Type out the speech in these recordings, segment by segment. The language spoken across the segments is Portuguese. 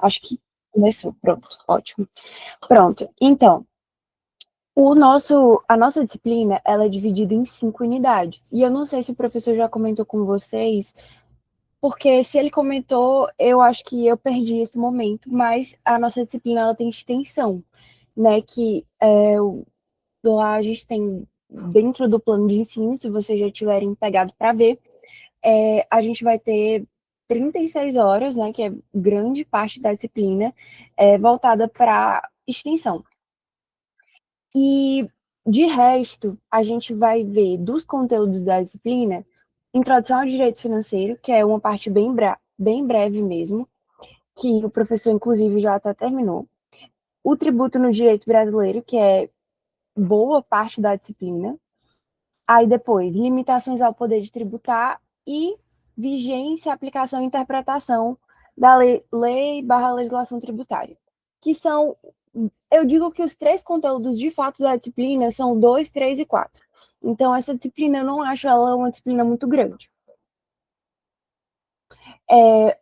Acho que começou, pronto, ótimo. Pronto, então, a nossa disciplina, ela é dividida em 5 unidades, e eu não sei se o professor já comentou com vocês, porque se ele comentou, eu acho que eu perdi esse momento, mas a nossa disciplina, ela tem extensão, né, que, lá a gente tem dentro do plano de ensino, se vocês já tiverem pegado para ver, a gente vai ter 36 horas, né, que é grande parte da disciplina, voltada para extensão. E, de resto, a gente vai ver dos conteúdos da disciplina, introdução ao direito financeiro, que é uma parte bem breve mesmo, que o professor, inclusive, já até terminou. O tributo no direito brasileiro, que é boa parte da disciplina. Aí depois, limitações ao poder de tributar e vigência, aplicação e interpretação da lei/legislação tributária, que são, eu digo que os 3 conteúdos de fato da disciplina são 2, 3 e 4. Então essa disciplina eu não acho ela uma disciplina muito grande.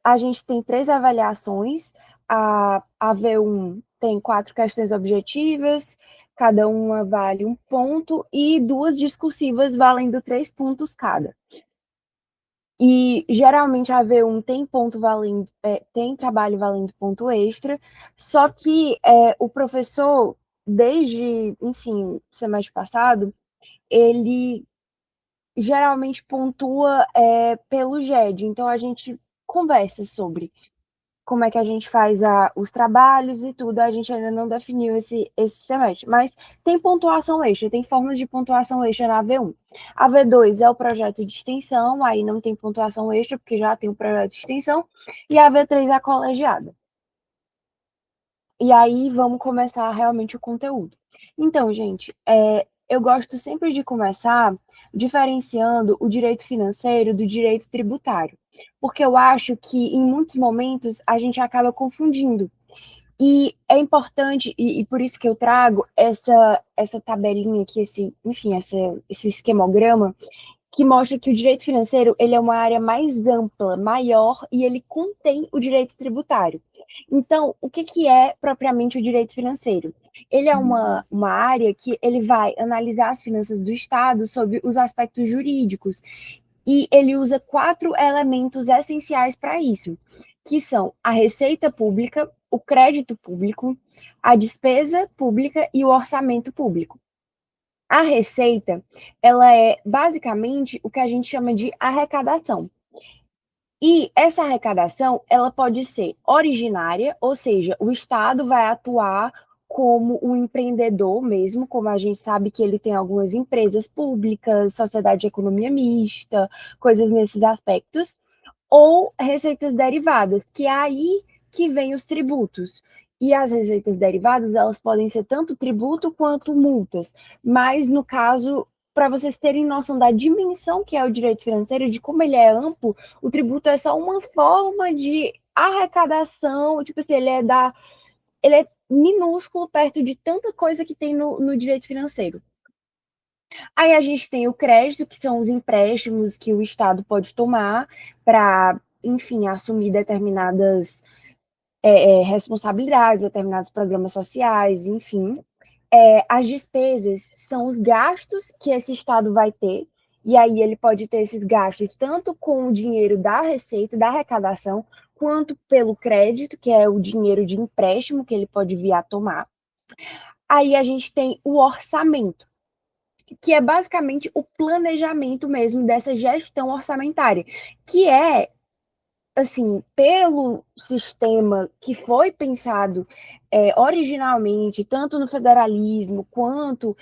A gente tem 3 avaliações, a V1 tem 4 questões objetivas, cada uma vale 1 ponto, e 2 discursivas valendo 3 pontos cada. E geralmente a V1 tem ponto valendo, tem trabalho valendo ponto extra, só que o professor, desde, enfim, semestre passado, ele geralmente pontua pelo GED, então a gente conversa sobre como é que a gente faz os trabalhos e tudo, a gente ainda não definiu esse semestre, mas tem pontuação extra, tem formas de pontuação extra na V1. A V2 é o projeto de extensão, aí não tem pontuação extra, porque já tem o projeto de extensão, e a V3 é a colegiada. E aí vamos começar realmente o conteúdo. Então, gente, eu gosto sempre de começar diferenciando o direito financeiro do direito tributário, porque eu acho que em muitos momentos a gente acaba confundindo. E é importante, e por isso que eu trago essa tabelinha aqui, enfim, esse esquemograma, que mostra que o direito financeiro ele é uma área mais ampla, maior, e ele contém o direito tributário. Então, o que, que é propriamente o direito financeiro? Ele é uma área que ele vai analisar as finanças do Estado sob os aspectos jurídicos, e ele usa 4 elementos essenciais para isso, que são a receita pública, o crédito público, a despesa pública e o orçamento público. A receita, ela é basicamente o que a gente chama de arrecadação. E essa arrecadação, ela pode ser originária, ou seja, o Estado vai atuar como um empreendedor mesmo, como a gente sabe que ele tem algumas empresas públicas, sociedade de economia mista, coisas nesses aspectos, ou receitas derivadas, que é aí que vem os tributos. E as receitas derivadas, elas podem ser tanto tributo quanto multas, mas no caso, para vocês terem noção da dimensão que é o direito financeiro, de como ele é amplo, o tributo é só uma forma de arrecadação, tipo assim, ele é minúsculo perto de tanta coisa que tem no direito financeiro. Aí a gente tem o crédito, que são os empréstimos que o Estado pode tomar para, enfim, assumir determinadas responsabilidades, determinados programas sociais, enfim. As despesas são os gastos que esse Estado vai ter, e aí ele pode ter esses gastos tanto com o dinheiro da receita, da arrecadação, quanto pelo crédito, que é o dinheiro de empréstimo que ele pode vir a tomar. Aí a gente tem o orçamento, que é basicamente o planejamento mesmo dessa gestão orçamentária, que é, assim, pelo sistema que foi pensado originalmente, tanto no federalismo, quanto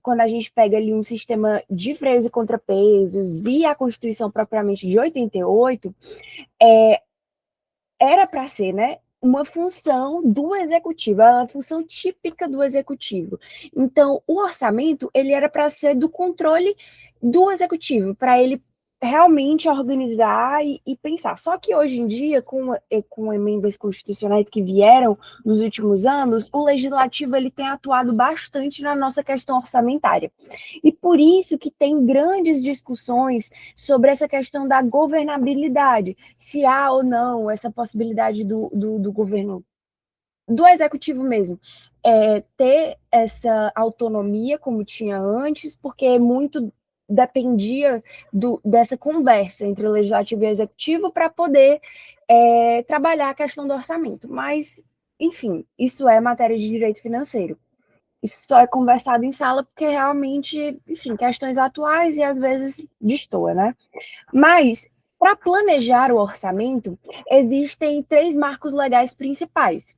quando a gente pega ali um sistema de freios e contrapesos e a Constituição propriamente de 88, era para ser, né, uma função do executivo, é uma função típica do executivo. Então, o orçamento, ele era para ser do controle do executivo, para ele realmente organizar e pensar. Só que hoje em dia, com emendas constitucionais que vieram nos últimos anos, o legislativo ele tem atuado bastante na nossa questão orçamentária. E por isso que tem grandes discussões sobre essa questão da governabilidade, se há ou não essa possibilidade do governo, do executivo mesmo, ter essa autonomia como tinha antes, porque muito dependia dessa conversa entre o legislativo e o executivo para poder trabalhar a questão do orçamento. Mas, enfim, isso é matéria de direito financeiro. Isso só é conversado em sala porque realmente, enfim, questões atuais e às vezes destoa, né? Mas, para planejar o orçamento, existem 3 marcos legais principais.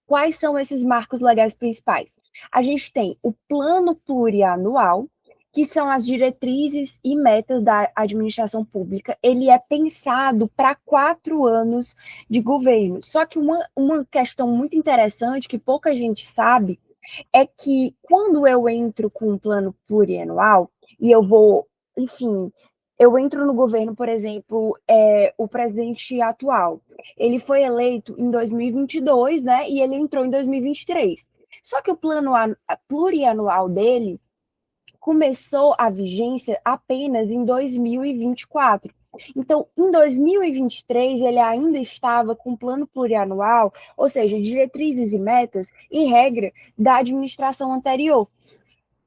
Quais são esses marcos legais principais? A gente tem o plano plurianual, que são as diretrizes e metas da administração pública. Ele é pensado para 4 anos de governo. Só que uma questão muito interessante, que pouca gente sabe, é que quando eu entro com um plano plurianual, e eu vou, enfim, eu entro no governo, por exemplo, o presidente atual, ele foi eleito em 2022, né, e ele entrou em 2023. Só que o plano plurianual dele começou a vigência apenas em 2024. Então, em 2023, ele ainda estava com plano plurianual, ou seja, diretrizes e metas, em regra, da administração anterior.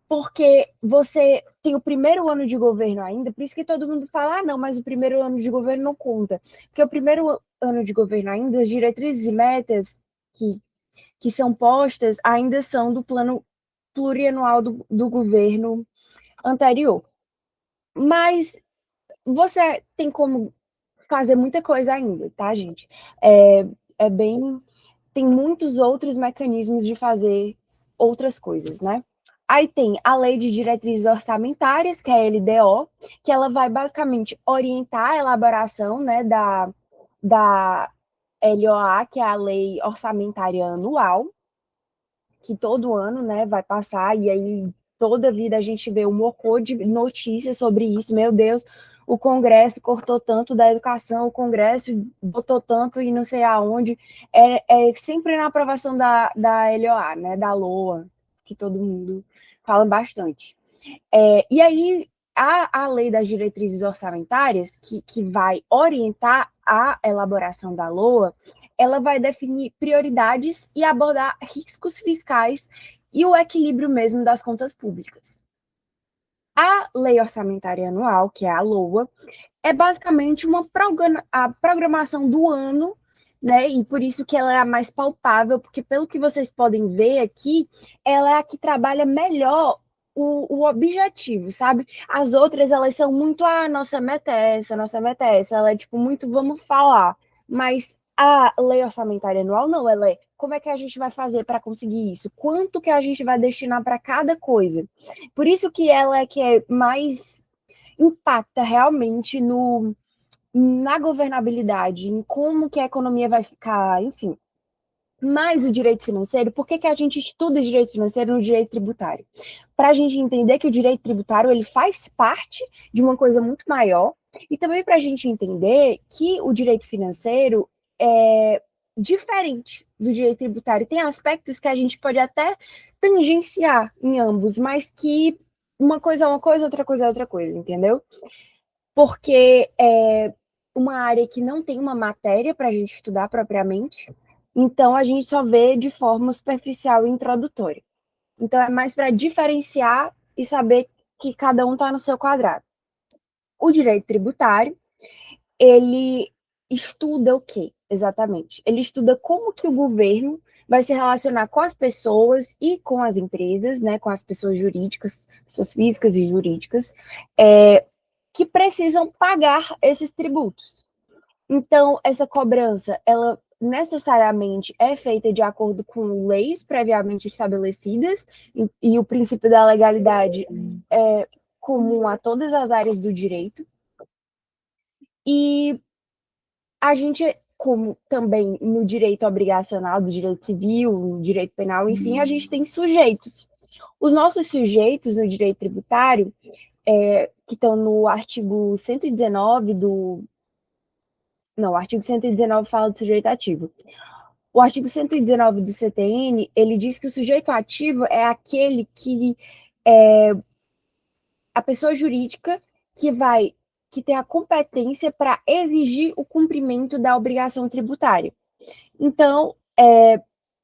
Porque você tem o primeiro ano de governo ainda, por isso que todo mundo fala, não, mas o primeiro ano de governo não conta. Porque o primeiro ano de governo ainda, as diretrizes e metas que são postas ainda são do plano plurianual do governo anterior. Mas você tem como fazer muita coisa ainda, tá, gente? É bem. Tem muitos outros mecanismos de fazer outras coisas, né? Aí tem a Lei de Diretrizes Orçamentárias, que é a LDO, que ela vai basicamente orientar a elaboração, né, da LOA, que é a Lei Orçamentária Anual, que todo ano, né, vai passar, e aí toda vida a gente vê um mocô de notícias sobre isso. Meu Deus, o Congresso cortou tanto da educação, o Congresso botou tanto e não sei aonde. É sempre na aprovação da LOA, né, da LOA, que todo mundo fala bastante. E aí, a lei das diretrizes orçamentárias, que vai orientar a elaboração da LOA, ela vai definir prioridades e abordar riscos fiscais e o equilíbrio mesmo das contas públicas. A Lei Orçamentária Anual, que é a LOA, é basicamente a programação do ano, né? E por isso que ela é a mais palpável, porque pelo que vocês podem ver aqui, ela é a que trabalha melhor o objetivo, sabe? As outras, elas são muito, nossa meta é essa, nossa meta é essa. Ela é, tipo, muito, vamos falar. Mas a lei orçamentária anual, não, ela é como é que a gente vai fazer para conseguir isso? Quanto que a gente vai destinar para cada coisa? Por isso que ela é que é mais impacta realmente na governabilidade, em como que a economia vai ficar, enfim. Mas o direito financeiro, por que a gente estuda direito financeiro no direito tributário? Para a gente entender que o direito tributário ele faz parte de uma coisa muito maior, e também para a gente entender que o direito financeiro é diferente do direito tributário. Tem aspectos que a gente pode até tangenciar em ambos, mas que uma coisa é uma coisa, outra coisa é outra coisa, entendeu? Porque é uma área que não tem uma matéria para a gente estudar propriamente, então a gente só vê de forma superficial e introdutória. Então é mais para diferenciar e saber que cada um está no seu quadrado. O direito tributário, ele estuda o quê, exatamente? Ele estuda como que o governo vai se relacionar com as pessoas e com as empresas, né, com as pessoas jurídicas, pessoas físicas e jurídicas, que precisam pagar esses tributos. Então, essa cobrança, ela necessariamente é feita de acordo com leis previamente estabelecidas, e o princípio da legalidade é comum a todas as áreas do direito. E a gente, como também no direito obrigacional, do direito civil, no direito penal, enfim, a gente tem sujeitos. Os nossos sujeitos no direito tributário, que estão no artigo 119 do... Não, o artigo 119 fala do sujeito ativo. O artigo 119 do CTN, ele diz que o sujeito ativo é aquele que a pessoa jurídica que tem a competência para exigir o cumprimento da obrigação tributária. Então,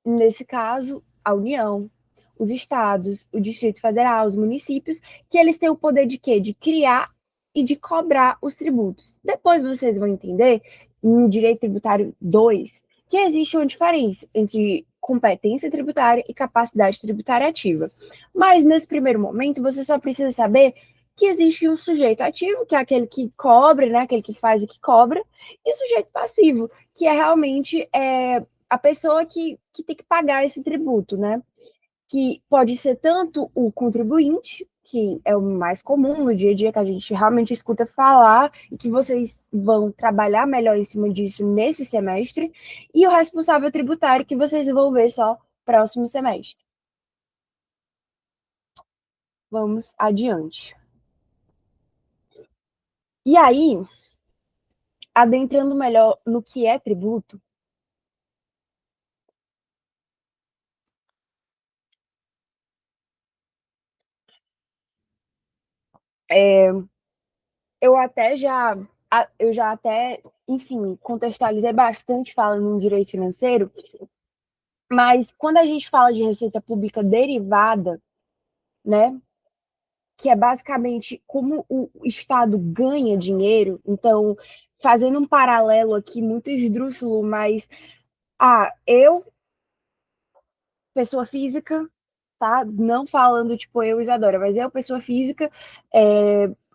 nesse caso, a União, os estados, o Distrito Federal, os municípios, que eles têm o poder de quê? De criar e de cobrar os tributos. Depois vocês vão entender, no Direito Tributário 2, que existe uma diferença entre competência tributária e capacidade tributária ativa. Mas, nesse primeiro momento, você só precisa saber que existe um sujeito ativo, que é aquele que cobra, né, aquele que faz e que cobra, e o sujeito passivo, que é realmente a pessoa que tem que pagar esse tributo, né? Que pode ser tanto o contribuinte, que é o mais comum no dia a dia, que a gente realmente escuta falar, e que vocês vão trabalhar melhor em cima disso nesse semestre, e o responsável tributário, que vocês vão ver só próximo semestre. Vamos adiante. E aí, adentrando melhor no que é tributo, eu já até, enfim, contextualizei bastante falando em direito financeiro, mas quando a gente fala de receita pública derivada, né, que é basicamente como o Estado ganha dinheiro, então, fazendo um paralelo aqui muito esdrúxulo, mas eu, pessoa física, tá? Não falando tipo eu, Isadora, mas eu, pessoa física,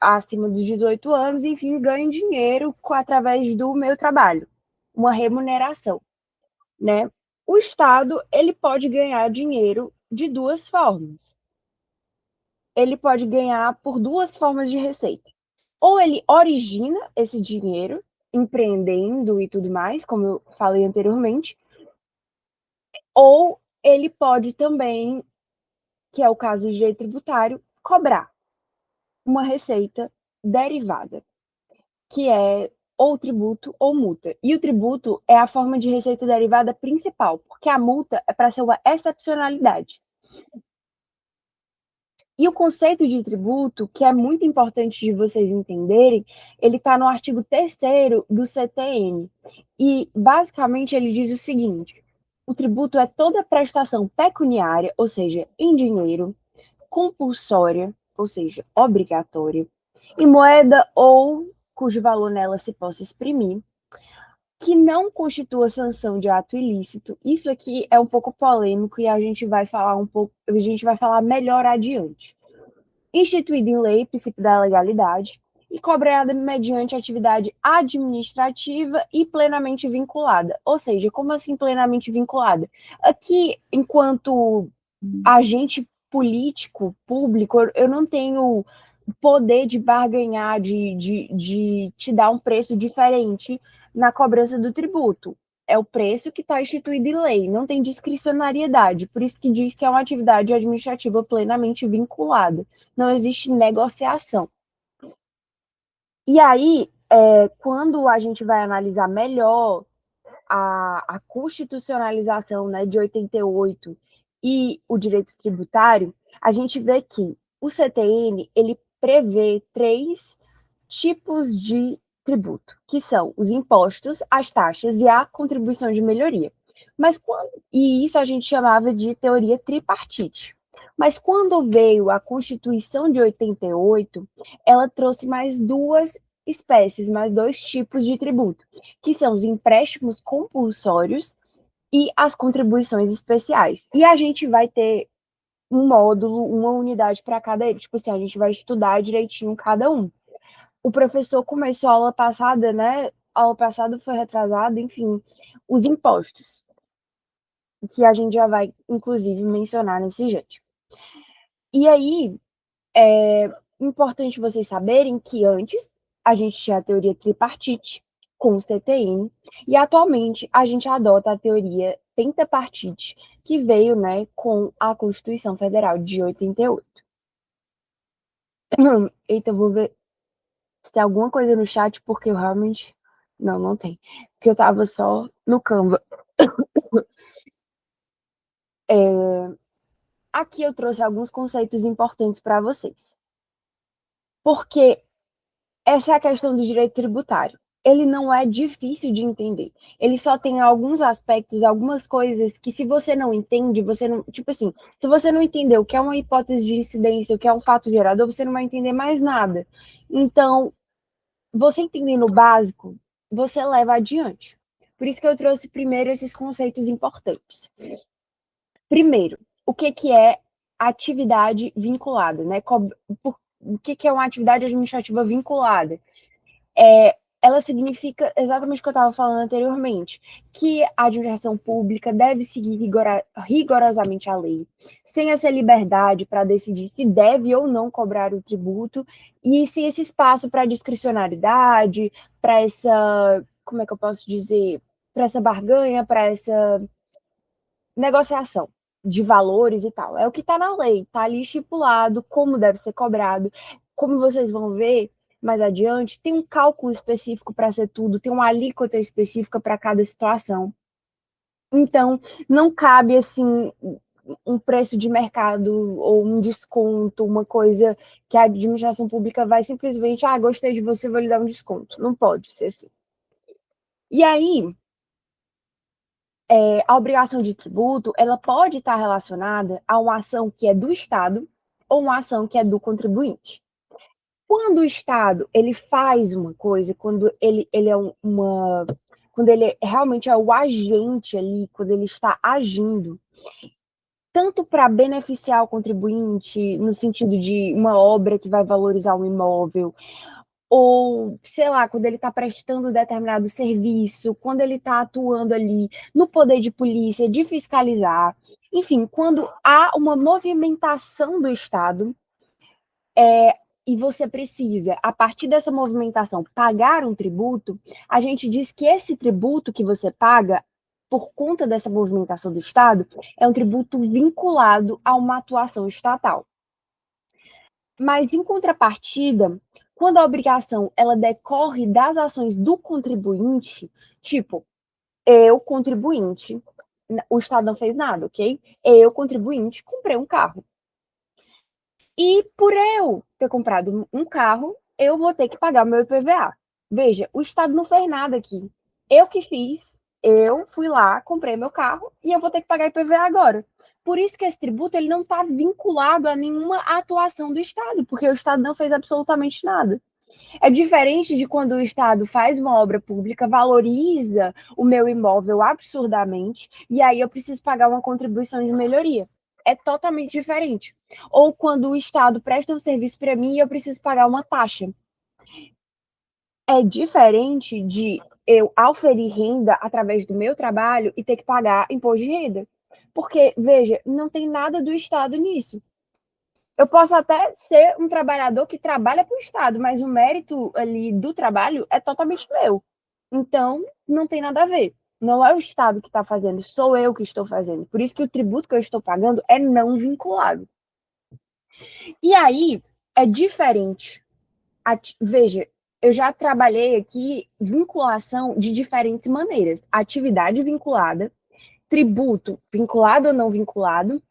acima dos 18 anos, enfim, ganho dinheiro através do meu trabalho, uma remuneração, né? O Estado, ele pode ganhar dinheiro de duas formas. Ele pode ganhar por duas formas de receita. Ou ele origina esse dinheiro, empreendendo e tudo mais, como eu falei anteriormente, ou ele pode também, que é o caso do direito tributário, cobrar uma receita derivada, que é ou tributo ou multa. E o tributo é a forma de receita derivada principal, porque a multa é para ser uma excepcionalidade. E o conceito de tributo, que é muito importante de vocês entenderem, ele está no artigo 3º do CTN. E, basicamente, ele diz o seguinte: o tributo é toda prestação pecuniária, ou seja, em dinheiro, compulsória, ou seja, obrigatória, em moeda ou cujo valor nela se possa exprimir, que não constitua sanção de ato ilícito. Isso aqui é um pouco polêmico e a gente vai falar melhor adiante. Instituída em lei, princípio da legalidade, e cobrada mediante atividade administrativa e plenamente vinculada. Ou seja, como assim plenamente vinculada? Aqui, enquanto agente político, público, eu não tenho poder de barganhar, de te dar um preço diferente na cobrança do tributo. É o preço que está instituído em lei, não tem discricionariedade, por isso que diz que é uma atividade administrativa plenamente vinculada. Não existe negociação. E aí, quando a gente vai analisar melhor a constitucionalização, né, de 88 e o direito tributário, a gente vê que o CTN ele prevê 3 tipos de tributo, que são os impostos, as taxas e a contribuição de melhoria. E isso a gente chamava de teoria tripartite. Mas quando veio a Constituição de 88, ela trouxe mais 2 espécies, mais 2 tipos de tributo, que são os empréstimos compulsórios e as contribuições especiais. E a gente vai ter um módulo, uma unidade para cada, tipo assim, a gente vai estudar direitinho cada um. O professor começou a aula passada, né? A aula passada foi retrasada, enfim, os impostos, que a gente já vai, inclusive, mencionar nesse jeito. E aí, é importante vocês saberem que antes a gente tinha a teoria tripartite com o CTN, e atualmente a gente adota a teoria pentapartite, que veio, né, com a Constituição Federal de 88. Eita, eu vou ver se tem alguma coisa no chat, porque eu realmente. Não, não tem. Porque eu tava só no Canva. Aqui eu trouxe alguns conceitos importantes para vocês. Porque essa é a questão do direito tributário. Ele não é difícil de entender. Ele só tem alguns aspectos, algumas coisas que, se você não entende, você não. Tipo assim, se você não entender o que é uma hipótese de incidência, o que é um fato gerador, você não vai entender mais nada. Então, você entendendo o básico, você leva adiante. Por isso que eu trouxe primeiro esses conceitos importantes. Primeiro, o que é atividade vinculada, né? O que é uma atividade administrativa vinculada? Ela significa exatamente o que eu estava falando anteriormente, que a administração pública deve seguir rigorosamente a lei, sem essa liberdade para decidir se deve ou não cobrar o tributo, e sem esse espaço para discricionariedade, para essa, como é que eu posso dizer, para essa barganha, para essa negociação de valores e tal. É o que está na lei, está ali estipulado como deve ser cobrado. Como vocês vão ver mais adiante, tem um cálculo específico para ser tudo, tem uma alíquota específica para cada situação. Então, não cabe assim um preço de mercado ou um desconto, uma coisa que a administração pública vai simplesmente, gostei de você, vou lhe dar um desconto. Não pode ser assim. E aí, a obrigação de tributo, ela pode estar relacionada a uma ação que é do Estado ou uma ação que é do contribuinte. Quando o Estado ele faz uma coisa, quando ele é quando ele realmente é o agente ali, quando ele está agindo, tanto para beneficiar o contribuinte, no sentido de uma obra que vai valorizar um imóvel, ou, sei lá, quando ele está prestando determinado serviço, quando ele está atuando ali no poder de polícia, de fiscalizar, enfim, quando há uma movimentação do Estado, e você precisa, a partir dessa movimentação, pagar um tributo, a gente diz que esse tributo que você paga, por conta dessa movimentação do Estado, é um tributo vinculado a uma atuação estatal. Mas, em contrapartida, quando a obrigação ela decorre das ações do contribuinte, tipo, eu, contribuinte, o Estado não fez nada, ok? Eu, contribuinte, comprei um carro. E por eu ter comprado um carro, eu vou ter que pagar o meu IPVA. Veja, o Estado não fez nada aqui. Eu que fiz, eu fui lá, comprei meu carro e eu vou ter que pagar IPVA agora. Por isso que esse tributo ele não está vinculado a nenhuma atuação do Estado, porque o Estado não fez absolutamente nada. É diferente de quando o Estado faz uma obra pública, valoriza o meu imóvel absurdamente, e aí eu preciso pagar uma contribuição de melhoria. É totalmente diferente. Ou quando o Estado presta um serviço para mim e eu preciso pagar uma taxa. É diferente de eu auferir renda através do meu trabalho e ter que pagar imposto de renda. Porque, veja, não tem nada do Estado nisso. Eu posso até ser um trabalhador que trabalha para o Estado, mas o mérito ali do trabalho é totalmente meu. Então, não tem nada a ver. Não é o Estado que está fazendo, sou eu que estou fazendo. Por isso que o tributo que eu estou pagando é não vinculado. E aí, é diferente. Veja, eu já trabalhei aqui vinculação de diferentes maneiras. Atividade vinculada, tributo vinculado ou não vinculado,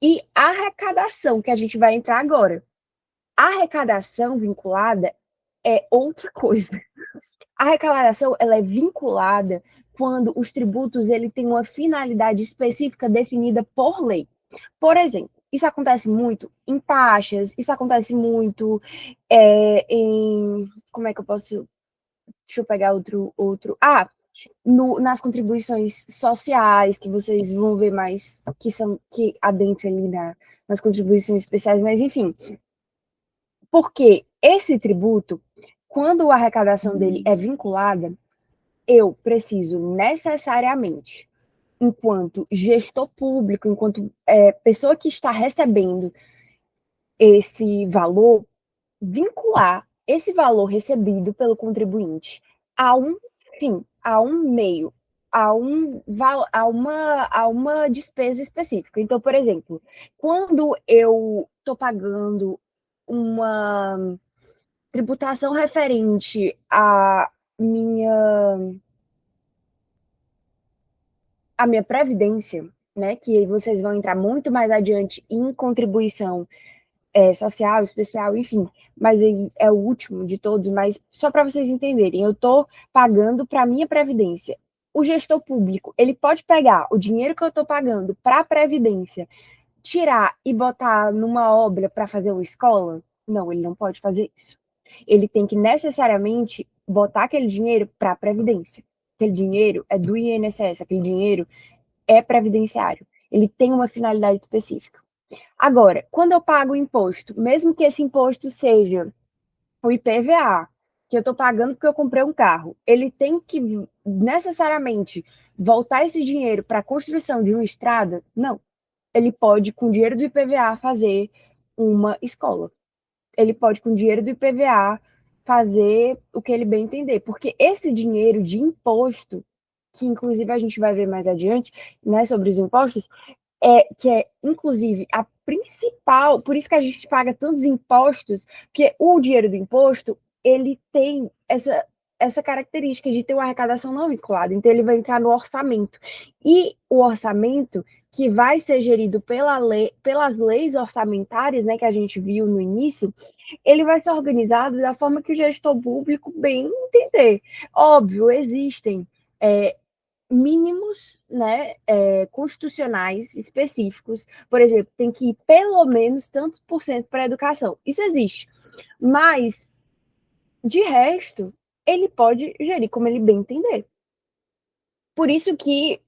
e arrecadação, que a gente vai entrar agora. A arrecadação vinculada é outra coisa. A arrecadação ela é vinculada quando os tributos ele tem uma finalidade específica definida por lei. Por exemplo, isso acontece muito em taxas, isso acontece muito em... Como é que eu posso... Deixa eu pegar outro. Nas contribuições sociais, que vocês vão ver mais, que adentram ali nas contribuições especiais, mas enfim, porque esse tributo, quando a arrecadação dele é vinculada, eu preciso necessariamente, enquanto gestor público, enquanto pessoa que está recebendo esse valor, vincular esse valor recebido pelo contribuinte a um fim, a um meio, a uma despesa específica. Então, por exemplo, quando eu estou pagando uma tributação referente à minha, à minha previdência, né, que vocês vão entrar muito mais adiante em contribuição social, especial, enfim, mas aí é o último de todos, mas só para vocês entenderem, eu estou pagando para a minha previdência. O gestor público, ele pode pegar o dinheiro que eu estou pagando para a previdência, tirar e botar numa obra para fazer uma escola? Não, ele não pode fazer isso. Ele tem que necessariamente botar aquele dinheiro para a previdência. Aquele dinheiro é do INSS, aquele dinheiro é previdenciário. Ele tem uma finalidade específica. Agora, quando eu pago o imposto, mesmo que esse imposto seja o IPVA, que eu estou pagando porque eu comprei um carro, ele tem que necessariamente voltar esse dinheiro para a construção de uma estrada? Não. Ele pode, com o dinheiro do IPVA, fazer uma escola. Ele pode, com o dinheiro do IPVA, fazer o que ele bem entender. Porque esse dinheiro de imposto, que inclusive a gente vai ver mais adiante, né, sobre os impostos, que é, inclusive, a principal, por isso que a gente paga tantos impostos, porque o dinheiro do imposto, ele tem essa característica de ter uma arrecadação não vinculada, então ele vai entrar no orçamento. E o orçamento, que vai ser gerido pelas leis orçamentárias, né, que a gente viu no início, ele vai ser organizado da forma que o gestor público bem entender. Óbvio, existem mínimos, né, constitucionais específicos. Por exemplo, tem que ir pelo menos tantos por cento para a educação. Isso existe. Mas, de resto, ele pode gerir como ele bem entender. Por isso que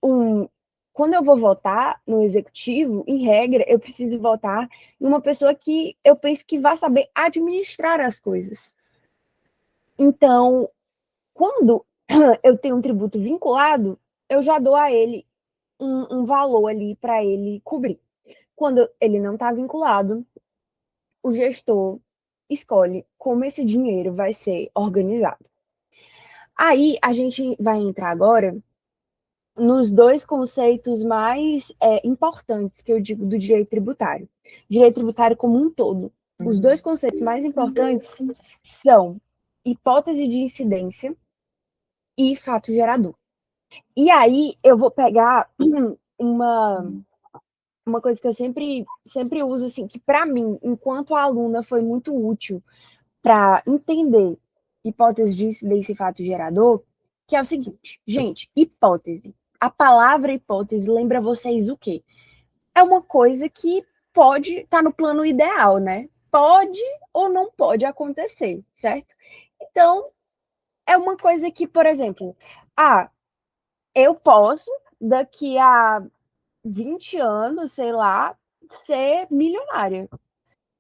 quando eu vou votar no executivo, em regra, eu preciso votar em uma pessoa que eu penso que vai saber administrar as coisas. Então, quando eu tenho um tributo vinculado, eu já dou a ele um valor ali para ele cobrir. Quando ele não está vinculado, o gestor escolhe como esse dinheiro vai ser organizado. Aí a gente vai entrar agora nos dois conceitos mais importantes que eu digo do direito tributário. Direito tributário como um todo. Os dois conceitos mais importantes são hipótese de incidência e fato gerador. E aí eu vou pegar uma coisa que eu sempre uso, assim, que para mim, enquanto aluna, foi muito útil para entender hipótese de incidência e fato gerador, que é o seguinte, gente, hipótese. A palavra hipótese lembra vocês o quê? É uma coisa que pode estar no plano ideal, né? Pode ou não pode acontecer, certo? Então, é uma coisa que, por exemplo, eu posso, daqui a 20 anos, sei lá, ser milionária.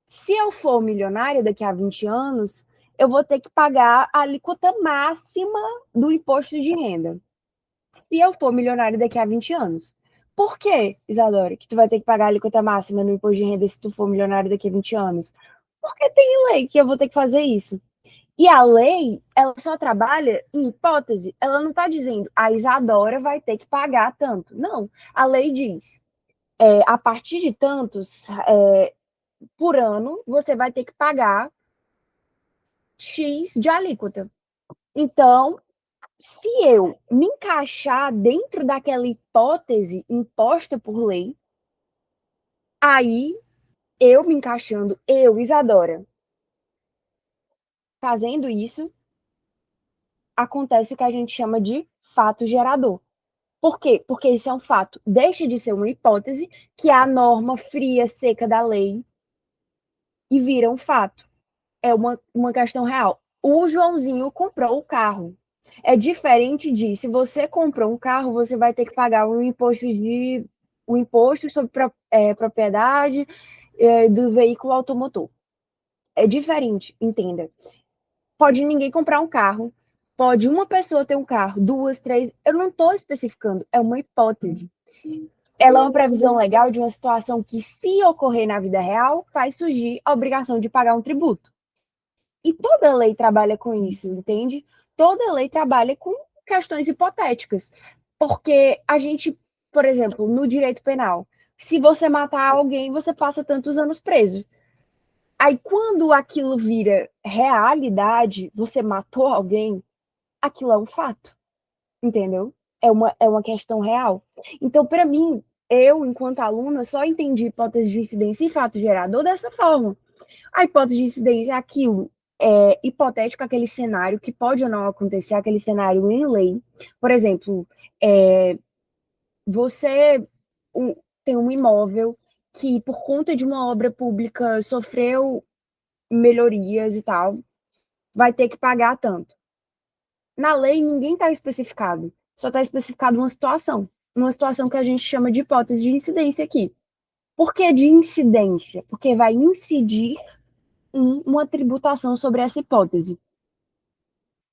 Se eu for milionária daqui a 20 anos, eu vou ter que pagar a alíquota máxima do imposto de renda. Se eu for milionária daqui a 20 anos. Por quê, Isadora, que tu vai ter que pagar a alíquota máxima no imposto de renda se tu for milionária daqui a 20 anos? Porque tem lei que eu vou ter que fazer isso. E a lei, ela só trabalha em hipótese. Ela não está dizendo a Isadora vai ter que pagar tanto. Não. A lei diz, a partir de tantos por ano, você vai ter que pagar X de alíquota. Então, se eu me encaixar dentro daquela hipótese imposta por lei, aí eu me encaixando, eu, Isadora, fazendo isso, acontece o que a gente chama de fato gerador. Por quê? Porque isso é um fato. Deixa de ser uma hipótese, que é a norma fria, seca da lei, e vira um fato. É uma questão real. O Joãozinho comprou o carro. É diferente de, se você comprou um carro, você vai ter que pagar um imposto sobre propriedade do veículo automotor. É diferente, entenda. Pode ninguém comprar um carro, pode uma pessoa ter um carro, duas, três, eu não estou especificando, é uma hipótese. Ela é uma previsão legal de uma situação que, se ocorrer na vida real, faz surgir a obrigação de pagar um tributo. E toda lei trabalha com isso, entende? Toda lei trabalha com questões hipotéticas. Porque a gente, por exemplo, no direito penal, se você matar alguém, você passa tantos anos preso. Aí, quando aquilo vira realidade, você matou alguém, aquilo é um fato, entendeu? É uma questão real. Então, para mim, eu, enquanto aluna, só entendi hipótese de incidência e fato gerador dessa forma. A hipótese de incidência é aquilo hipotético, aquele cenário que pode ou não acontecer, aquele cenário em lei. Por exemplo, você tem um imóvel que, por conta de uma obra pública, sofreu melhorias e tal, vai ter que pagar tanto. Na lei, ninguém está especificado, só está especificado uma situação que a gente chama de hipótese de incidência aqui. Por que de incidência? Porque vai incidir uma tributação sobre essa hipótese.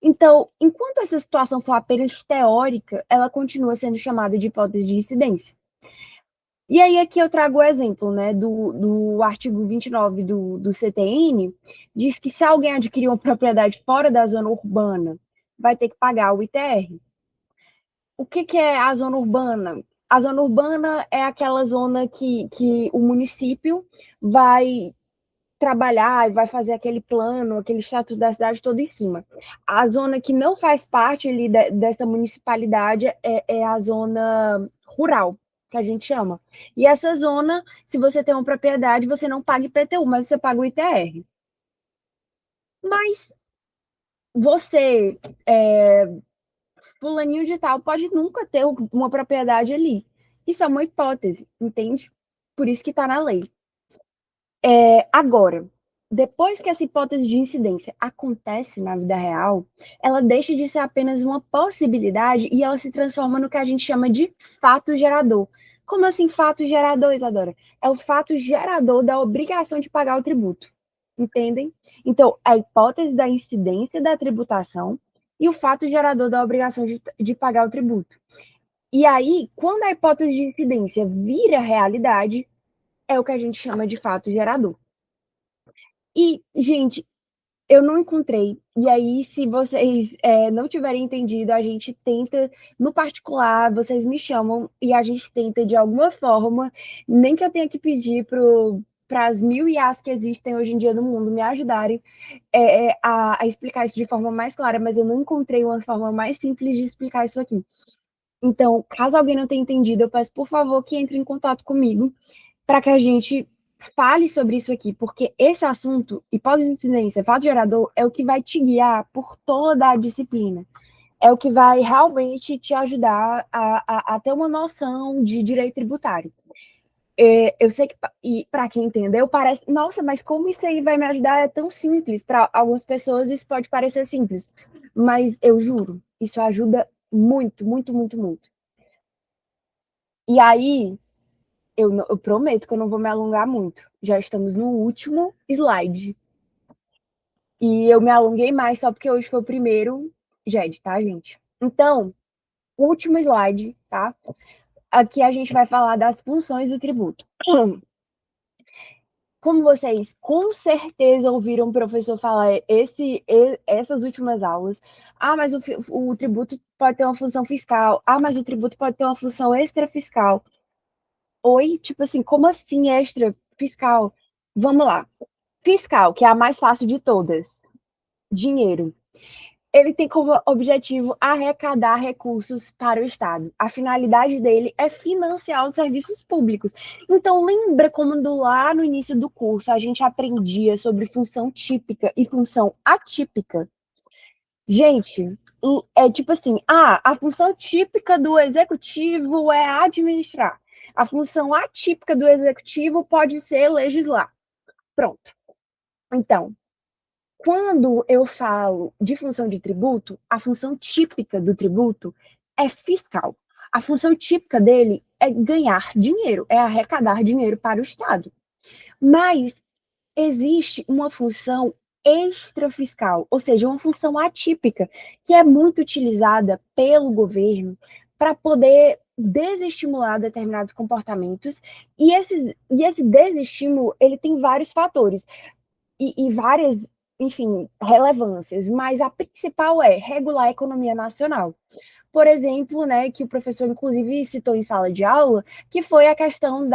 Então, enquanto essa situação for apenas teórica, ela continua sendo chamada de hipótese de incidência. E aí aqui eu trago o exemplo, né, do artigo 29 do CTN, diz que se alguém adquirir uma propriedade fora da zona urbana, vai ter que pagar o ITR. O que é a zona urbana? A zona urbana é aquela zona que o município vai trabalhar e vai fazer aquele plano, aquele estatuto da cidade todo em cima. A zona que não faz parte ali dessa municipalidade é a zona rural, que a gente chama. E essa zona, se você tem uma propriedade, você não paga IPTU, mas você paga o ITR. Mas você, fulaninho de tal, pode nunca ter uma propriedade ali. Isso é uma hipótese, entende? Por isso que está na lei. Agora, depois que essa hipótese de incidência acontece na vida real, ela deixa de ser apenas uma possibilidade e ela se transforma no que a gente chama de fato gerador. Como assim fato gerador, Isadora? É o fato gerador da obrigação de pagar o tributo. Entendem? Então, a hipótese da incidência da tributação e o fato gerador da obrigação de pagar o tributo. E aí, quando a hipótese de incidência vira realidade, é o que a gente chama de fato gerador. E, gente, eu não encontrei. E aí, se vocês não tiverem entendido, a gente tenta, no particular, vocês me chamam e a gente tenta, de alguma forma, nem que eu tenha que pedir para as 1000 IAs que existem hoje em dia no mundo me ajudarem a explicar isso de forma mais clara, mas eu não encontrei uma forma mais simples de explicar isso aqui. Então, caso alguém não tenha entendido, eu peço, por favor, que entre em contato comigo para que a gente fale sobre isso aqui, porque esse assunto, hipótese de incidência, fato gerador, é o que vai te guiar por toda a disciplina. É o que vai realmente te ajudar a ter uma noção de direito tributário. Eu sei que, e para quem entendeu, parece, nossa, mas como isso aí vai me ajudar? É tão simples. Para algumas pessoas isso pode parecer simples, mas eu juro, isso ajuda muito, muito, muito, muito. E aí, eu prometo que eu não vou me alongar muito. Já estamos no último slide. E eu me alonguei mais só porque hoje foi o primeiro GED, tá, gente? Então, último slide, tá? Aqui a gente vai falar das funções do tributo. Como vocês com certeza ouviram o professor falar essas últimas aulas, mas o tributo pode ter uma função fiscal, mas o tributo pode ter uma função extrafiscal. Oi, tipo assim, como assim extra fiscal? Vamos lá. Fiscal, que é a mais fácil de todas. Dinheiro. Ele tem como objetivo arrecadar recursos para o Estado. A finalidade dele é financiar os serviços públicos. Então, lembra como lá no início do curso a gente aprendia sobre função típica e função atípica? Gente, é tipo assim, a função típica do executivo é administrar. A função atípica do executivo pode ser legislar. Pronto. Então, quando eu falo de função de tributo, a função típica do tributo é fiscal. A função típica dele é ganhar dinheiro, é arrecadar dinheiro para o Estado. Mas existe uma função extrafiscal, ou seja, uma função atípica, que é muito utilizada pelo governo para poder desestimular determinados comportamentos, e esse desestímulo ele tem vários fatores e várias, enfim, relevâncias, mas a principal é regular a economia nacional. Por exemplo, né, que o professor inclusive citou em sala de aula, que foi a questão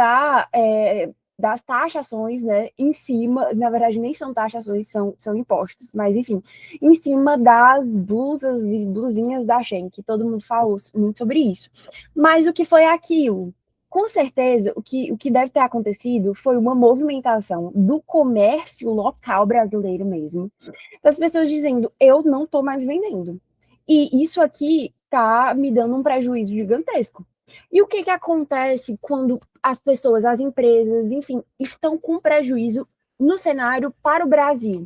das taxações, né, em cima, na verdade nem são taxações, são impostos, mas enfim, em cima das blusas e blusinhas da Shein, que todo mundo falou muito sobre isso. Mas o que foi aquilo? Com certeza, o que deve ter acontecido foi uma movimentação do comércio local brasileiro mesmo, das pessoas dizendo, eu não estou mais vendendo. E isso aqui está me dando um prejuízo gigantesco. E o que, que acontece quando as pessoas, as empresas, enfim, estão com prejuízo no cenário para o Brasil?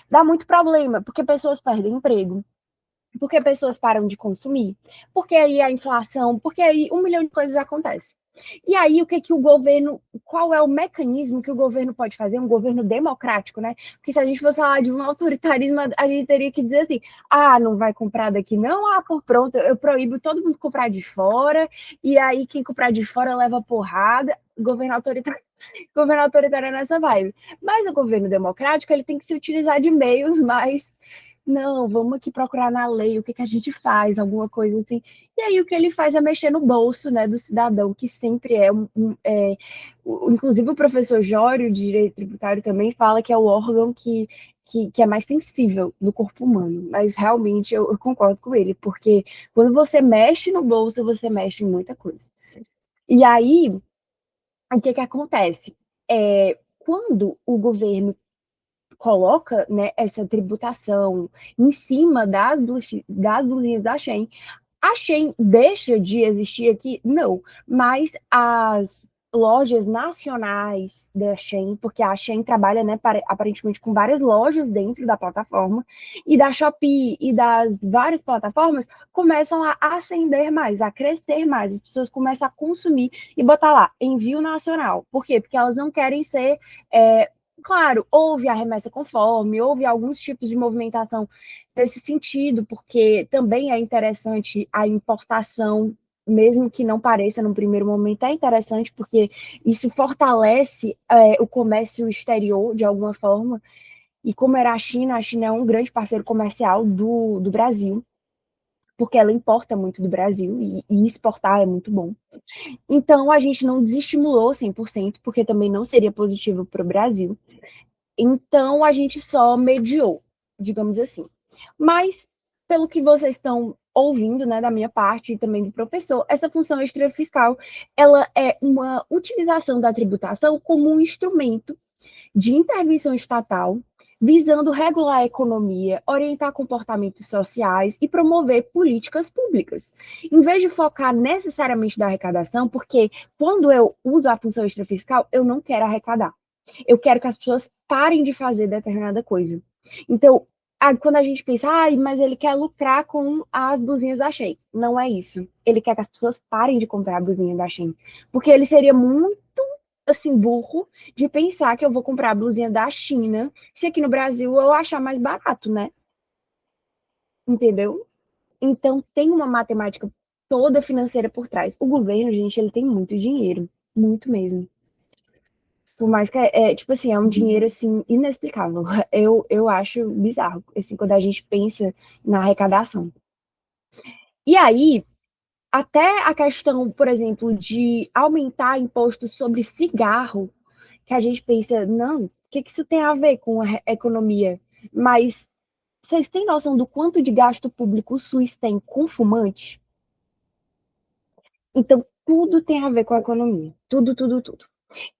Dá muito problema, porque pessoas perdem emprego, porque pessoas param de consumir, porque aí a inflação, porque aí 1 milhão de coisas acontecem. E aí, o que que o governo, qual é o mecanismo que o governo pode fazer? Um governo democrático, né? Porque se a gente fosse falar de um autoritarismo, a gente teria que dizer assim, não vai comprar daqui não, por pronto, eu proíbo todo mundo comprar de fora, e aí quem comprar de fora leva porrada, governo autoritário é nessa vibe. Mas o governo democrático, ele tem que se utilizar de meios mais não, vamos aqui procurar na lei o que, que a gente faz, alguma coisa assim. E aí o que ele faz é mexer no bolso, né, do cidadão, que sempre inclusive o professor Jório, de Direito Tributário, também fala que é o órgão que é mais sensível do corpo humano. Mas realmente eu concordo com ele, porque quando você mexe no bolso, você mexe em muita coisa. E aí, o que que acontece? Quando o governo coloca, né, essa tributação em cima das blusinhas da Shein, a Shein deixa de existir aqui? Não, mas as lojas nacionais da Shein, porque a Shein trabalha, né, aparentemente com várias lojas dentro da plataforma, e da Shopee e das várias plataformas começam a ascender mais, a crescer mais, as pessoas começam a consumir e botar lá, envio nacional. Por quê? Porque elas não querem ser claro, houve a remessa conforme, houve alguns tipos de movimentação nesse sentido, porque também é interessante a importação, mesmo que não pareça no primeiro momento, é interessante porque isso fortalece o comércio exterior de alguma forma. E como era a China é um grande parceiro comercial do Brasil, porque ela importa muito do Brasil e exportar é muito bom. Então, a gente não desestimulou 100%, porque também não seria positivo para o Brasil. Então, a gente só mediou, digamos assim. Mas, pelo que vocês estão ouvindo, né, da minha parte e também do professor, essa função extrafiscal, ela é uma utilização da tributação como um instrumento de intervenção estatal, visando regular a economia, orientar comportamentos sociais e promover políticas públicas. Em vez de focar necessariamente na arrecadação, porque quando eu uso a função extrafiscal, eu não quero arrecadar. Eu quero que as pessoas parem de fazer determinada coisa. Então, quando a gente pensa, mas ele quer lucrar com as blusinhas da Shein. Não é isso. Ele quer que as pessoas parem de comprar a blusinha da Shein. Porque ele seria muito, assim, burro de pensar que eu vou comprar a blusinha da China se aqui no Brasil eu achar mais barato, né? Entendeu? Então, tem uma matemática toda financeira por trás. O governo, gente, ele tem muito dinheiro. Muito mesmo. Por mais que tipo assim, é um dinheiro assim inexplicável. Eu acho bizarro, assim, quando a gente pensa na arrecadação. E aí, até a questão, por exemplo, de aumentar impostos sobre cigarro, que a gente pensa, não, o que isso tem a ver com a economia? Mas vocês têm noção do quanto de gasto público o SUS tem com fumante? Então, tudo tem a ver com a economia. Tudo, tudo, tudo.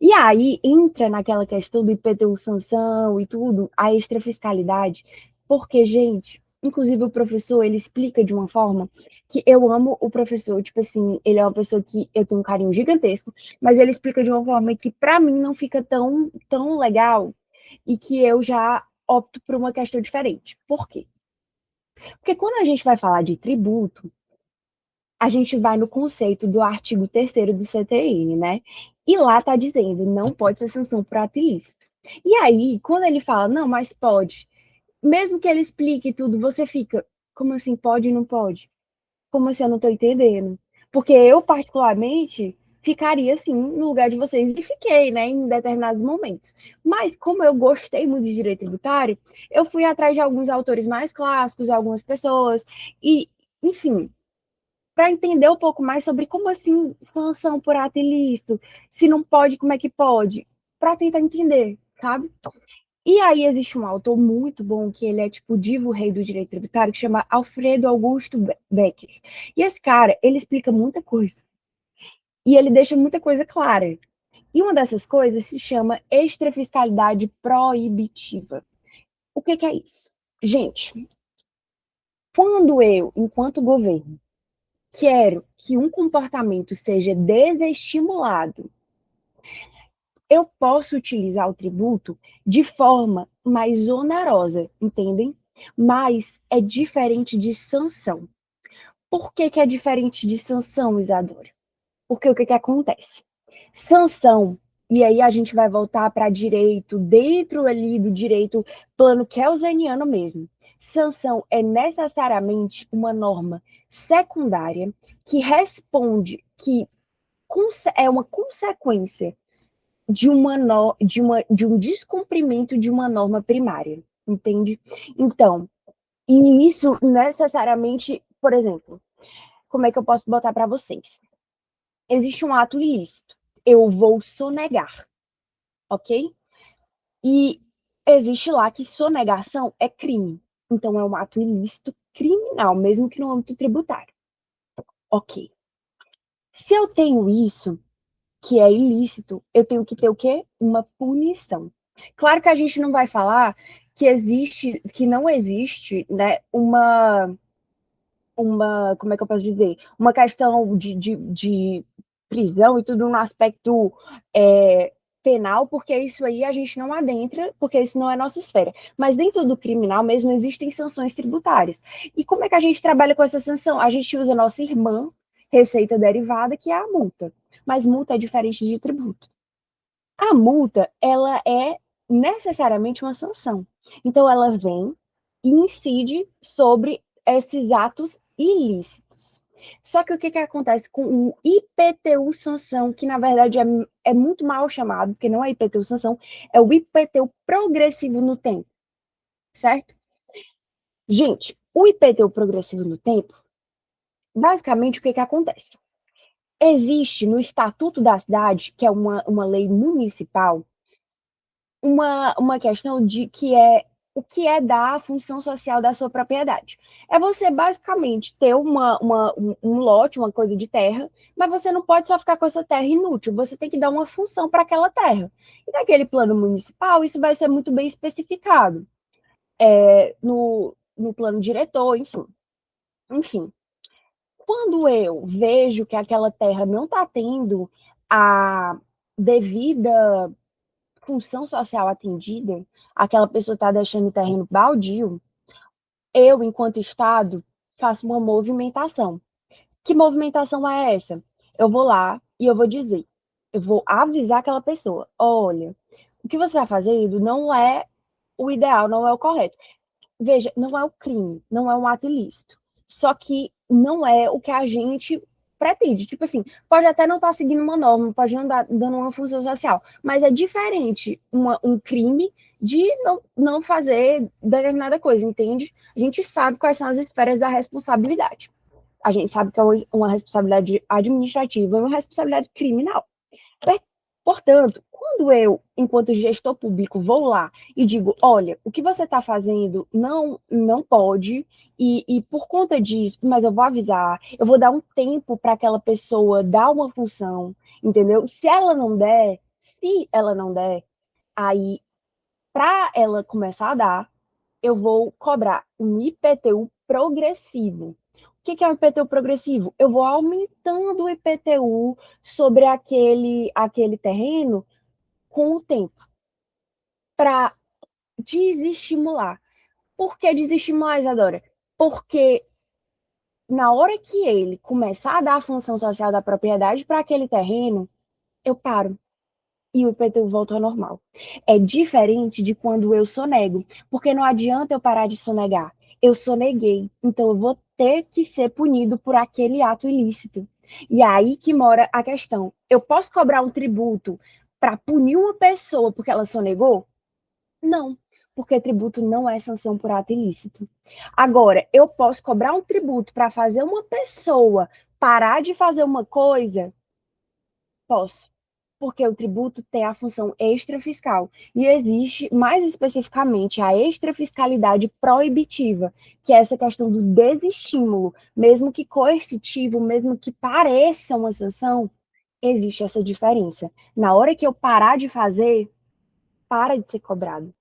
E aí entra naquela questão do IPTU sanção e tudo, a extrafiscalidade, porque, gente, inclusive o professor, ele explica de uma forma que eu amo o professor, tipo assim, ele é uma pessoa que eu tenho um carinho gigantesco, mas ele explica de uma forma que para mim não fica tão legal e que eu já opto por uma questão diferente. Por quê? Porque quando a gente vai falar de tributo, a gente vai no conceito do artigo 3º do CTN, né? E lá está dizendo, não pode ser sanção por ato ilícito. E aí, quando ele fala, não, mas pode, mesmo que ele explique tudo, você fica, como assim, pode e não pode? Como assim, eu não estou entendendo? Porque eu, particularmente, ficaria assim, no lugar de vocês, e fiquei, né, em determinados momentos. Mas, como eu gostei muito de direito tributário, eu fui atrás de alguns autores mais clássicos, algumas pessoas, e, enfim, para entender um pouco mais sobre como assim sanção por ato ilícito, se não pode, como é que pode, para tentar entender, sabe? E aí existe um autor muito bom, que ele é tipo o divo rei do direito tributário, que chama Alfredo Augusto Becker. E esse cara, ele explica muita coisa. E ele deixa muita coisa clara. E uma dessas coisas se chama extrafiscalidade proibitiva. O que é isso? Gente, quando eu, enquanto governo, quero que um comportamento seja desestimulado, eu posso utilizar o tributo de forma mais onerosa, entendem? Mas é diferente de sanção. Por que é diferente de sanção, Isadora? Porque o que acontece? Sanção, e aí a gente vai voltar para direito, dentro ali do direito plano kelseniano mesmo. Sanção é necessariamente uma norma secundária que responde, que é uma consequência de de um descumprimento de uma norma primária, entende? Então, e isso necessariamente, por exemplo, como é que eu posso botar para vocês? Existe um ato ilícito, eu vou sonegar, ok? E existe lá que sonegação é crime, então é um ato ilícito criminal, mesmo que no âmbito tributário, ok? Se eu tenho isso, que é ilícito, eu tenho que ter o quê? Uma punição. Claro que a gente não vai falar que existe, que não existe, né, como é que eu posso dizer? Uma questão de prisão e tudo no aspecto penal, porque isso aí a gente não adentra, porque isso não é nossa esfera. Mas dentro do criminal mesmo existem sanções tributárias. E como é que a gente trabalha com essa sanção? A gente usa a nossa irmã, receita derivada, que é a multa. Mas multa é diferente de tributo. A multa, ela é necessariamente uma sanção. Então, ela vem e incide sobre esses atos ilícitos. Só que o que acontece com o IPTU sanção, que na verdade é muito mal chamado, porque não é IPTU sanção, é o IPTU progressivo no tempo, certo? Gente, o IPTU progressivo no tempo, basicamente o que acontece? Existe no Estatuto da Cidade, que é uma lei municipal, uma questão de que é o que é dar a função social da sua propriedade. É você basicamente ter um lote, uma coisa de terra, mas você não pode só ficar com essa terra inútil, você tem que dar uma função para aquela terra. E naquele plano municipal, isso vai ser muito bem especificado no plano diretor, enfim. Enfim, quando eu vejo que aquela terra não está tendo a devida função social atendida, aquela pessoa está deixando o terreno baldio, eu, enquanto Estado, faço uma movimentação. Que movimentação é essa? Eu vou lá e eu vou dizer, eu vou avisar aquela pessoa, olha, o que você está fazendo não é o ideal, não é o correto. Veja, não é o crime, não é um ato ilícito. Só que não é o que a gente pretende. Tipo assim, pode até não estar seguindo uma norma, pode não estar dando uma função social, mas é diferente um crime de não fazer determinada coisa, entende? A gente sabe quais são as esferas da responsabilidade. A gente sabe que é uma responsabilidade administrativa e uma responsabilidade criminal. Portanto, quando eu, enquanto gestor público, vou lá e digo, olha, o que você está fazendo não pode, e por conta disso, mas eu vou avisar, eu vou dar um tempo para aquela pessoa dar uma função, entendeu? Se ela não der, aí, para ela começar a dar, eu vou cobrar um IPTU progressivo. O que é um IPTU progressivo? Eu vou aumentando o IPTU sobre aquele terreno com o tempo, para desestimular. Por que desestimular, Isadora? Porque na hora que ele começar a dar a função social da propriedade para aquele terreno, eu paro e o IPTU volta ao normal. É diferente de quando eu sonego, porque não adianta eu parar de sonegar. Eu soneguei, então eu vou ter que ser punido por aquele ato ilícito. E aí que mora a questão. Eu posso cobrar um tributo para punir uma pessoa porque ela sonegou? Não, porque tributo não é sanção por ato ilícito. Agora, eu posso cobrar um tributo para fazer uma pessoa parar de fazer uma coisa? Posso. porque o tributo tem a função extrafiscal. E existe, mais especificamente, a extrafiscalidade proibitiva, que é essa questão do desestímulo, mesmo que coercitivo, mesmo que pareça uma sanção, existe essa diferença. Na hora que eu parar de fazer, para de ser cobrado.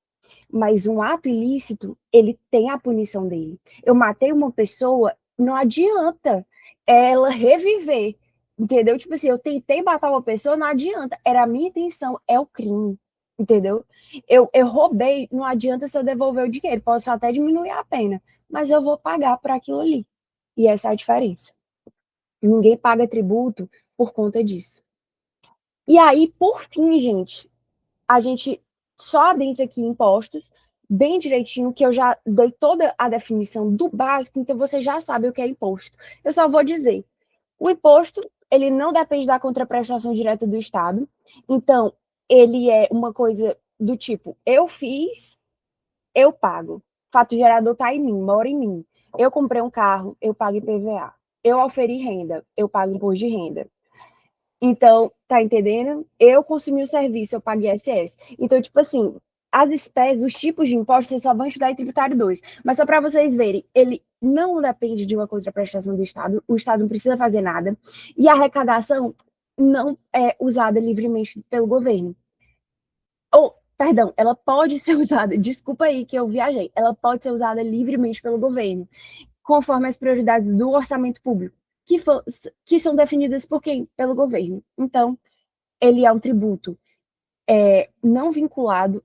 Mas um ato ilícito, ele tem a punição dele. Eu matei uma pessoa, não adianta ela reviver, entendeu? Tipo assim, eu tentei matar uma pessoa, não adianta. Era a minha intenção, é o crime, entendeu? Eu roubei, não adianta se eu devolver o dinheiro, posso até diminuir a pena, mas eu vou pagar por aquilo ali. E essa é a diferença. Ninguém paga tributo por conta disso. E aí, por fim, gente, a gente só adentra aqui impostos, bem direitinho, que eu já dei toda a definição do básico, então você já sabe o que é imposto. Eu só vou dizer, o imposto, ele não depende da contraprestação direta do Estado, então ele é uma coisa do tipo, eu fiz, eu pago. Fato gerador está em mim, mora em mim. Eu comprei um carro, eu pago IPVA. Eu oferi renda, eu pago imposto de renda. Então, tá entendendo? Eu consumi o serviço, eu paguei ISS. Então, tipo assim, as espécies, os tipos de impostos, vocês só vão estudar em tributário 2. Mas só para vocês verem, ele não depende de uma contraprestação do Estado, o Estado não precisa fazer nada, e a arrecadação não é usada livremente pelo governo. Ou, perdão, ela pode ser usada, desculpa aí que eu viajei, ela pode ser usada livremente pelo governo, conforme as prioridades do orçamento público, que são definidas por quem? Pelo governo. Então, ele é um tributo não vinculado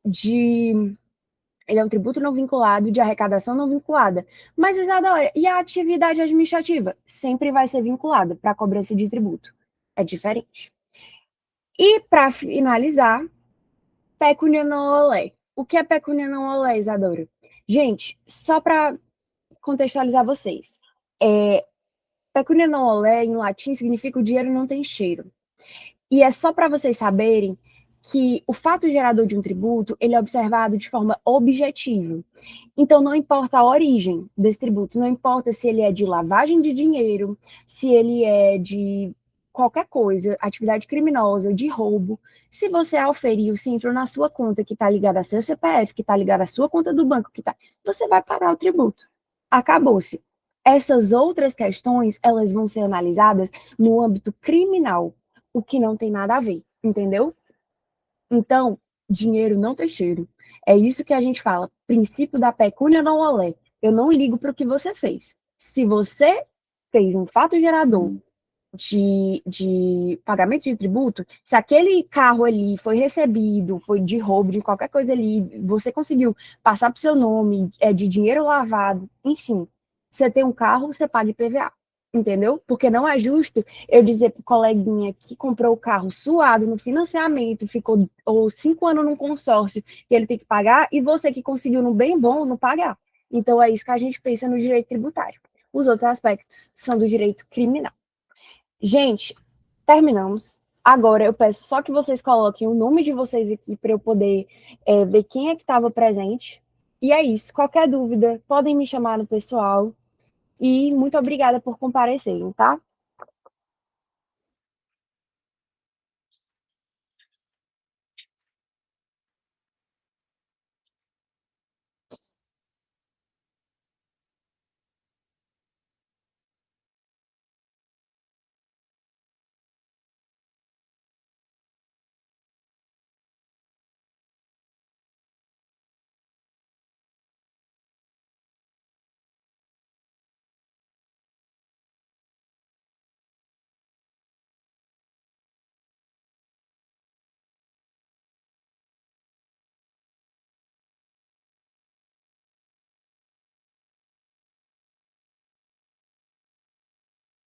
de... Ele é um tributo não vinculado, de arrecadação não vinculada. Mas, Isadora, e a atividade administrativa? Sempre vai ser vinculada para a cobrança de tributo. É diferente. E, para finalizar, pecúnia non olé. O que é pecúnia non olé, Isadora? Gente, só para contextualizar vocês. Pecúnia non olé, em latim, significa o dinheiro não tem cheiro. E é só para vocês saberem que o fato gerador de um tributo, ele é observado de forma objetiva. Então, não importa a origem desse tributo, não importa se ele é de lavagem de dinheiro, se ele é de qualquer coisa, atividade criminosa, de roubo, se você auferiu, se entrou na sua conta que está ligada a seu CPF, que está ligada à sua conta do banco, você vai pagar o tributo. Acabou-se. Essas outras questões, elas vão ser analisadas no âmbito criminal, o que não tem nada a ver, entendeu? Então, dinheiro não tem cheiro. É isso que a gente fala, princípio da pecúnia non olé. Eu não ligo para o que você fez. Se você fez um fato gerador de pagamento de tributo, se aquele carro ali foi recebido, foi de roubo, de qualquer coisa ali, você conseguiu passar para o seu nome, de dinheiro lavado, enfim, você tem um carro, você paga IPVA, entendeu? Porque não é justo eu dizer para o coleguinha que comprou o carro suado no financiamento, ficou 5 anos num consórcio, que ele tem que pagar, e você que conseguiu no bem bom não pagar. Então é isso que a gente pensa no direito tributário. Os outros aspectos são do direito criminal. Gente, terminamos. Agora eu peço só que vocês coloquem o nome de vocês aqui para eu poder ver quem é que estava presente. E é isso. Qualquer dúvida, podem me chamar no pessoal. E muito obrigada por comparecerem, tá?